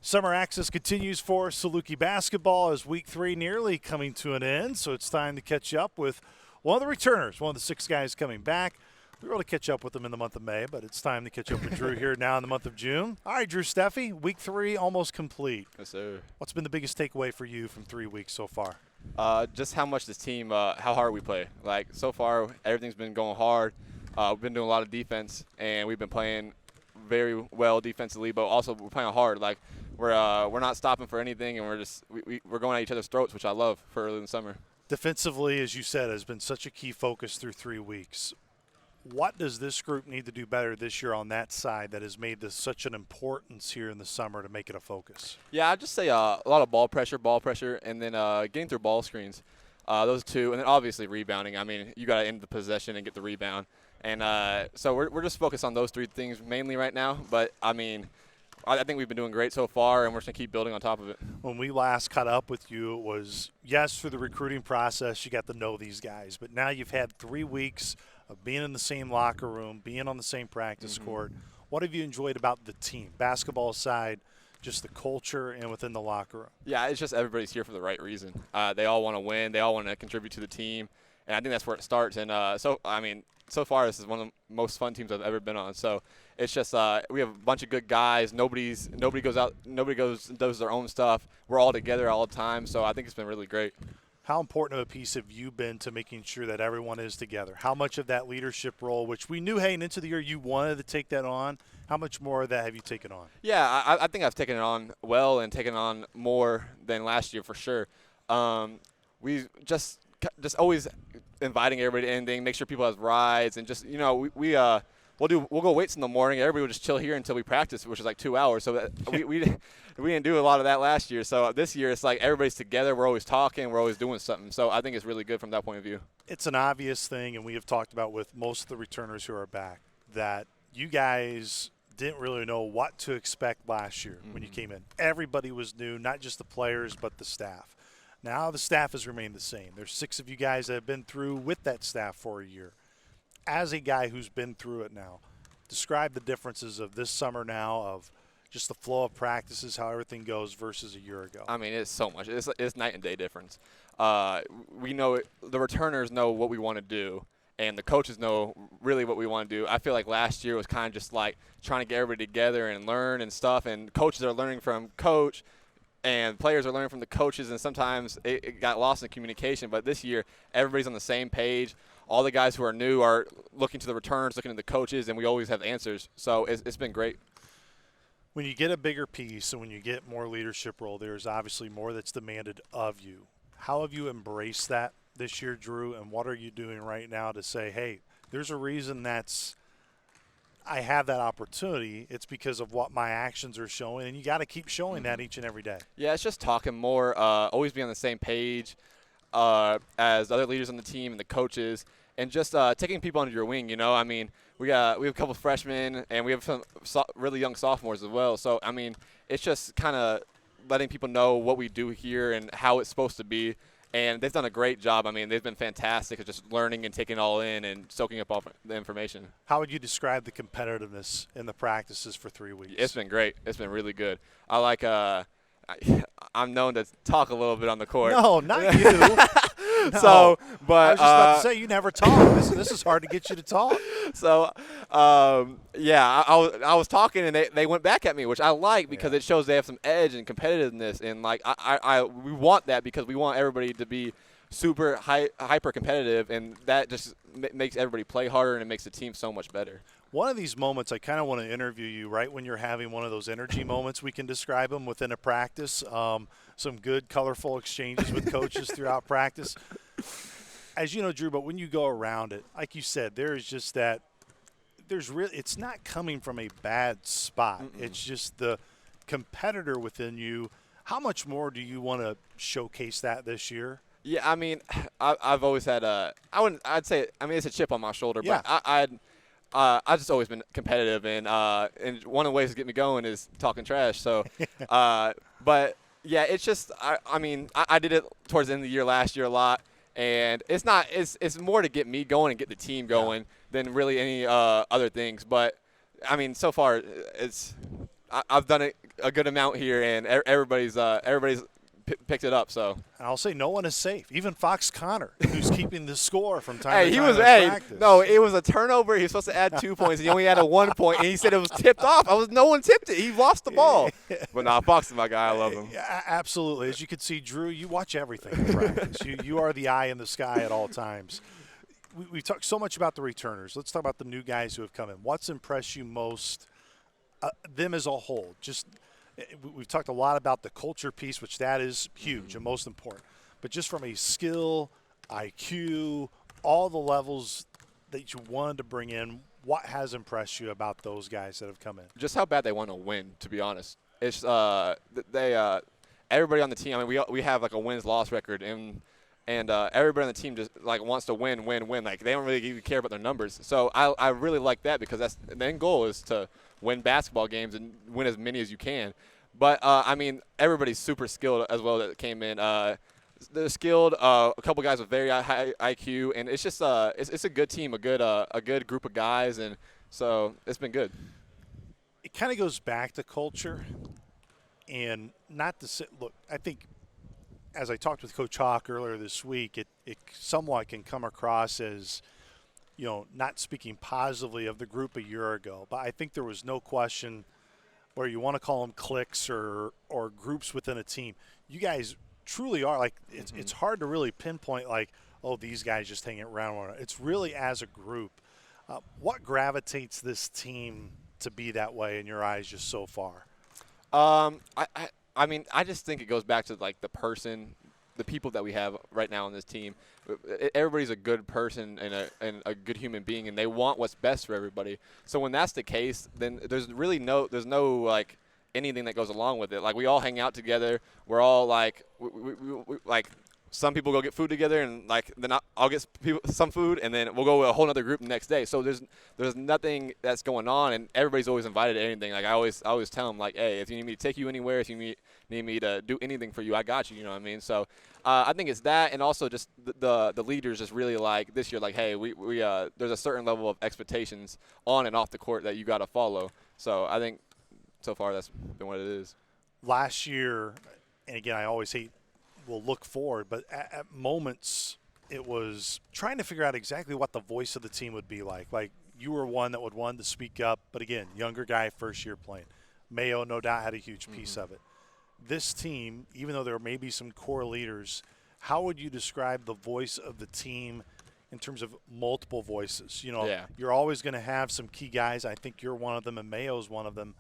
Summer access continues for Saluki basketball as week 3 nearly coming to an end, so it's time to catch up with one of the returners, one of the 6 guys coming back. We were able to catch up with them in the month of May, but it's time to catch up with Drew here now in the month of June. All right, Drew, Steffe, week 3 almost complete. Yes, sir. What's been the biggest takeaway for you from 3 weeks so far? Just how much this team, how hard we play. Like, so far, everything's been going hard. We've been doing a lot of defense, and we've been playing very well defensively, but also we're playing hard. Like, we're not stopping for anything, and we're going at each other's throats, which I love for early in the summer. Defensively, as you said, has been such a key focus through 3 weeks. What does this group need to do better this year on that side that has made this such an importance here in the summer to make it a focus? Yeah, I'd just say a lot of ball pressure, and then getting through ball screens. Those two, and then obviously rebounding. I mean, you got to end the possession and get the rebound. And so we're just focused on those 3 things mainly right now. But, I mean, I think we've been doing great so far, and we're just going to keep building on top of it. When we last caught up with you, it was, yes, through the recruiting process, you got to know these guys. But now you've had 3 weeks of being in the same locker room, being on the same practice court. What have you enjoyed about the team, basketball aside, just the culture and within the locker room? Yeah, it's just everybody's here for the right reason. They all want to win. They all want to contribute to the team. And I think that's where it starts. And so far this is one of the most fun teams I've ever been on. So it's just we have a bunch of good guys. Nobody goes out. Nobody goes and does their own stuff. We're all together all the time. So I think it's been really great. How important of a piece have you been to making sure that everyone is together? How much of that leadership role, which we knew heading into the year you wanted to take that on, how much more of that have you taken on? Yeah, I think I've taken it on well and taken on more than last year for sure. We just always inviting everybody to anything, make sure people have rides, and just, you know, we'll go weights in the morning. Everybody will just chill here until we practice, which is like 2 hours. So that we didn't do a lot of that last year. So this year it's like everybody's together. We're always talking. We're always doing something. So I think it's really good from that point of view. It's an obvious thing, and we have talked about with most of the returners who are back, that you guys didn't really know what to expect last year when you came in. Everybody was new, not just the players but the staff. Now the staff has remained the same. There's 6 of you guys that have been through with that staff for a year. As a guy who's been through it now, describe the differences of this summer now, of just the flow of practices, how everything goes versus a year ago. I mean, it's so much. It's night and day difference. We know it, the returners know what we want to do, and the coaches know really what we want to do. I feel like last year was kind of just like trying to get everybody together and learn and stuff, and coaches are learning from coach, and players are learning from the coaches, and sometimes it got lost in communication. But this year, everybody's on the same page. All the guys who are new are looking to the returners, looking to the coaches, and we always have answers. So it's been great. When you get a bigger piece and when you get more leadership role, there's obviously more that's demanded of you. How have you embraced that this year, Drew, and what are you doing right now to say, hey, there's a reason I have that opportunity. It's because of what my actions are showing, and you got to keep showing that each and every day. Yeah, it's just talking more, always be on the same page as other leaders on the team and the coaches, and just taking people under your wing. You know, I mean, we have a couple of freshmen, and we have some really young sophomores as well. So, I mean, it's just kind of letting people know what we do here and how it's supposed to be. And they've done a great job. I mean, they've been fantastic at just learning and taking it all in and soaking up all the information. How would you describe the competitiveness in the practices for 3 weeks? It's been great. It's been really good. I like I'm known to talk a little bit on the court. No, not you. No. So, but I was just about to say, you never talk. This is hard to get you to talk. So, yeah, I was talking, and they went back at me, which I like because it shows they have some edge and competitiveness. And, like, we want that because we want everybody to be super hyper competitive, and that just makes everybody play harder, and it makes the team so much better. One of these moments, I kind of want to interview you right when you're having one of those energy moments. We can describe them within a practice. Some good, colorful exchanges with coaches throughout practice. As you know, Drew, but when you go around it, like you said, there is just that. It's not coming from a bad spot. It's just the competitor within you. How much more do you want to showcase that this year? Yeah, I mean, I've always had I'd say it's a chip on my shoulder, but I've just always been competitive, and one of the ways to get me going is talking trash. So, but yeah, it's just I did it towards the end of the year last year a lot, and it's more to get me going and get the team going than really any other things. But I mean, so far I've done it a good amount here, and everybody's picked it up. So And I'll say no one is safe. Even Fox Connor, who's keeping the score from time to he time was in practice. no, it was a turnover. He was supposed to add 2 points. He only added 1 point, and he said it was tipped off. No one tipped it. He lost the ball. But nah, Fox is my guy. I love him. Yeah, absolutely. As you can see, Drew, you watch everything in practice. You are the eye in the sky at all times. We talked so much about the returners. Let's talk about the new guys who have come in. What's impressed you most, them as a whole? We've talked a lot about the culture piece, which that is huge and most important. But just from a skill, IQ, all the levels that you wanted to bring in, what has impressed you about those guys that have come in? Just how bad they want to win, to be honest. It's everybody on the team. I mean, we have like a wins-loss record, and everybody on the team just like wants to win. Like they don't really even care about their numbers. So I really like that, because the end goal is to win basketball games and win as many as you can. But I mean, everybody's super skilled as well that came in. They're skilled. A couple guys with very high IQ, and it's just it's a good team, a good group of guys, and so it's been good. It kind of goes back to culture, and not to say, look, I think as I talked with Coach Hawk earlier this week, it somewhat can come across as, not speaking positively of the group a year ago. But I think there was no question, where you want to call them cliques or groups within a team. You guys truly are, like, it's hard to really pinpoint, like, oh, these guys just hanging around. It's really as a group. What gravitates this team to be that way in your eyes just so far? I mean, I just think it goes back to like the people that we have right now on this team. Everybody's a good person and a good human being, and they want what's best for everybody. So when that's the case, then there's no like anything that goes along with it. Like, we all hang out together. We're all like we like. Some people go get food together, and like then I'll get some food, and then we'll go with a whole other group the next day. So there's nothing that's going on, and everybody's always invited to anything. Like I always tell them, like, hey, if you need me to take you anywhere, if you need me to do anything for you, I got you. You know what I mean? So I think it's that, and also just the leaders just really like this year, like, hey, we there's a certain level of expectations on and off the court that you got to follow. So I think so far that's been what it is. Last year, and again, I always hate. Will look forward, but at moments it was trying to figure out exactly what the voice of the team would be like. Like, you were one that would want to speak up, but again, younger guy, first year playing. Mayo, no doubt, had a huge piece of it. This team, even though there may be some core leaders, how would you describe the voice of the team in terms of multiple voices? You're always going to have some key guys. I think you're one of them, and Mayo's one of them.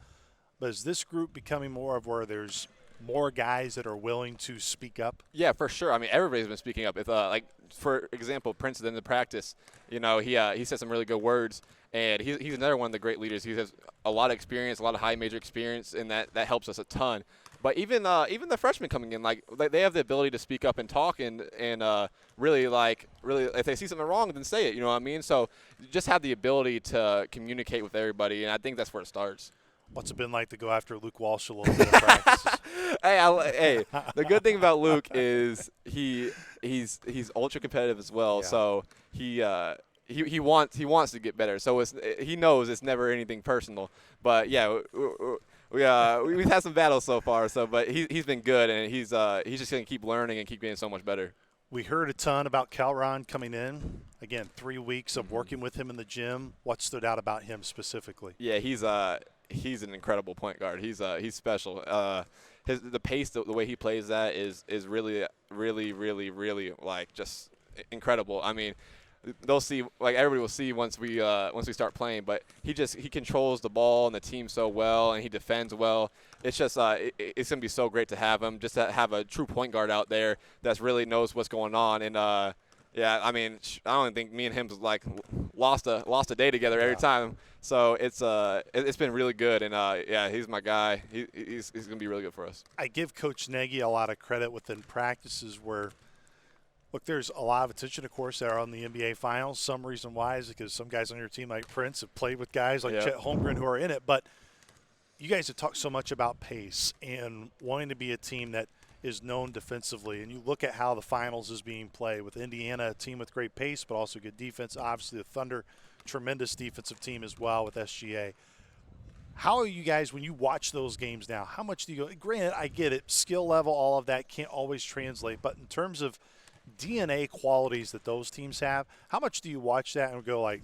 But is this group becoming more of where there's more guys that are willing to speak up? Yeah, for sure. I mean, everybody's been speaking up. If like, for example, Prince in the practice, he said some really good words, and he's another one of the great leaders. He has a lot of experience, a lot of high major experience, and that helps us a ton. But even the freshmen coming in, like they have the ability to speak up and talk and really if they see something wrong, then say it. You know what I mean? So just have the ability to communicate with everybody, and I think that's where it starts. What's it been like to go after Luke Walsh a little bit in practices? Hey, the good thing about Luke is he's ultra competitive as well. Yeah. So he wants to get better. So he knows it's never anything personal. But yeah, we've had some battles so far. So but he's been good, and he's just gonna keep learning and keep getting so much better. We heard a ton about Calron coming in. Again, 3 weeks of working with him in the gym. What stood out about him specifically? Yeah, he's an incredible point guard. He's special. The pace, the way he plays that is really, really, really, really like just incredible. I mean, they'll see, like everybody will see once we start playing. But he controls the ball and the team so well, and he defends well. It's just it's gonna be so great to have him. Just to have a true point guard out there that really knows what's going on. And yeah, I mean, I don't think me and him like lost a day together every time. So it's been really good, and yeah, he's my guy. He's gonna be really good for us. I give Coach Nagy a lot of credit within practices where, look, there's a lot of attention, of course, that are on the NBA Finals. Some reason why is because some guys on your team, like Prince, have played with guys like Chet Holmgren who are in it. But you guys have talked so much about pace and wanting to be a team that is known defensively, and you look at how the finals is being played with Indiana, a team with great pace but also good defense. Obviously, the Thunder, tremendous defensive team as well with SGA. How are you guys, when you watch those games now, how much do you go, granted, I get it, skill level, all of that can't always translate, but in terms of DNA qualities that those teams have, how much do you watch that and go like,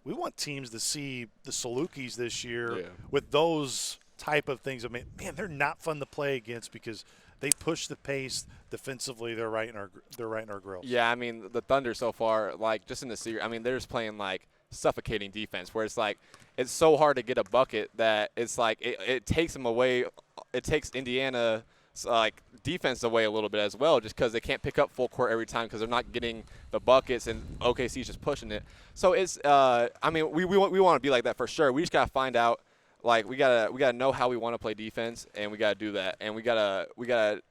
we want teams to see the Salukis this year with those type of things. I mean, man, they're not fun to play against because they push the pace defensively. They're right in our grills. Yeah, I mean, the Thunder so far, like, just in the series, I mean, they're just playing, like, suffocating defense where it's like it's so hard to get a bucket that it's like it takes them away. It takes Indiana like defense away a little bit as well, just because they can't pick up full court every time because they're not getting the buckets, and OKC's just pushing it. So it's I mean, we want to be like that for sure. We just gotta find out, like, we gotta know how we want to play defense, and we gotta do that, and we gotta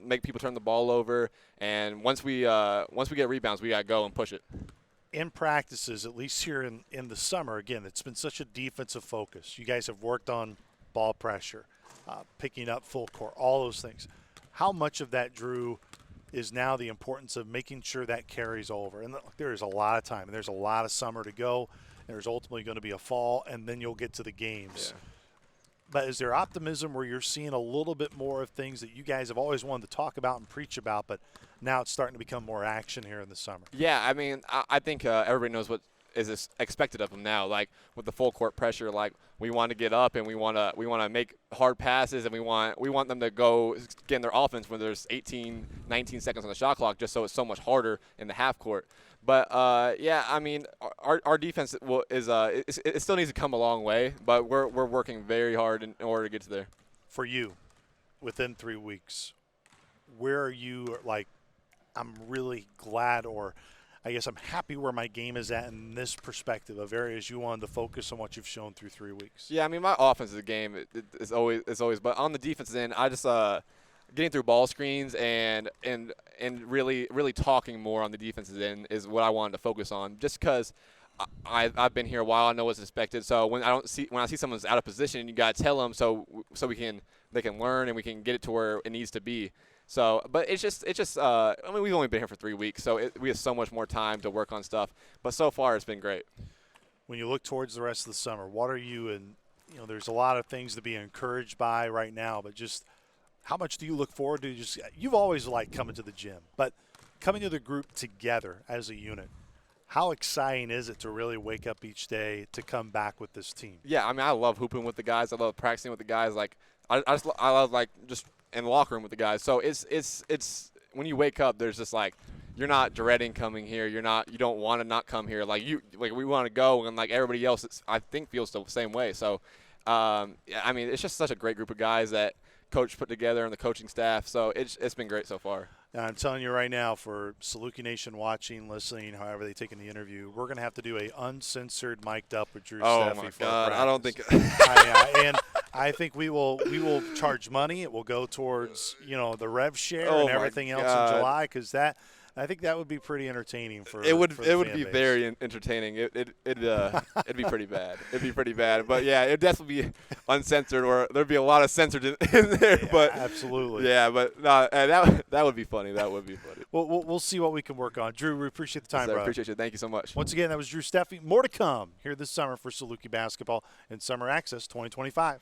make people turn the ball over, and once we get rebounds, we gotta go and push it. In practices, at least here in the summer, again, it's been such a defensive focus. You guys have worked on ball pressure, picking up full court, all those things. How much of that, Drew, is now the importance of making sure that carries over? And there is a lot of time, and there's a lot of summer to go. There's ultimately going to be a fall, and then you'll get to the games. Yeah. But is there optimism where you're seeing a little bit more of things that you guys have always wanted to talk about and preach about, but now it's starting to become more action here in the summer? Yeah, I mean, I think everybody knows what is expected of them now. Like, with the full court pressure, like, we want to get up and we want to make hard passes, and we want them to go get in their offense when there's 18, 19 seconds on the shot clock, just so it's so much harder in the half court. But yeah, I mean, our defense it still needs to come a long way, but we're working very hard in order to get to there. For you, within 3 weeks, where are you? Like, I'm really glad, or I guess I'm happy where my game is at in this perspective of areas you wanted to focus on what you've shown through 3 weeks. Yeah, I mean, my offensive game is always, but on the defensive end, I just getting through ball screens and really talking more on the defensive end is what I wanted to focus on. Just because I've been here a while, I know what's expected. So when I see someone's out of position, you gotta tell them so they can learn and we can get it to where it needs to be. So, but it's just I mean, we've only been here for 3 weeks, so we have so much more time to work on stuff. But so far, it's been great. When you look towards the rest of the summer, what are you and there's a lot of things to be encouraged by right now, but just how much do you look forward to? Just, you've always liked coming to the gym, but coming to the group together as a unit, how exciting is it to really wake up each day to come back with this team? Yeah, I mean, I love hooping with the guys. I love practicing with the guys. Like, I love, like, just in the locker room with the guys. So it's when you wake up, there's just, like, you're not dreading coming here. You don't want to not come here. Like, we want to go, and, like, everybody else, I think, feels the same way. So, I mean, it's just such a great group of guys that Coach put together and the coaching staff. So it's been great so far. And I'm telling you right now, for Saluki Nation watching, listening, however they take in the interview, we're going to have to do a uncensored mic'd up with Drew Steffe. Oh, my God. I don't think – and I think we will charge money. It will go towards, the rev share and everything else in July, because I think that would be pretty entertaining for it would fan be base. Very entertaining. It'd be pretty bad. It'd be pretty bad. But yeah, it'd definitely be uncensored, or there'd be a lot of censored in there. Yeah, but absolutely. Yeah, but no, that would be funny. That would be funny. Well, we'll see what we can work on. Drew, we appreciate the time, I brother. appreciate you. Thank you so much. Once again, that was Drew Steffe. More to come here this summer for Saluki basketball and Summer Access 2025.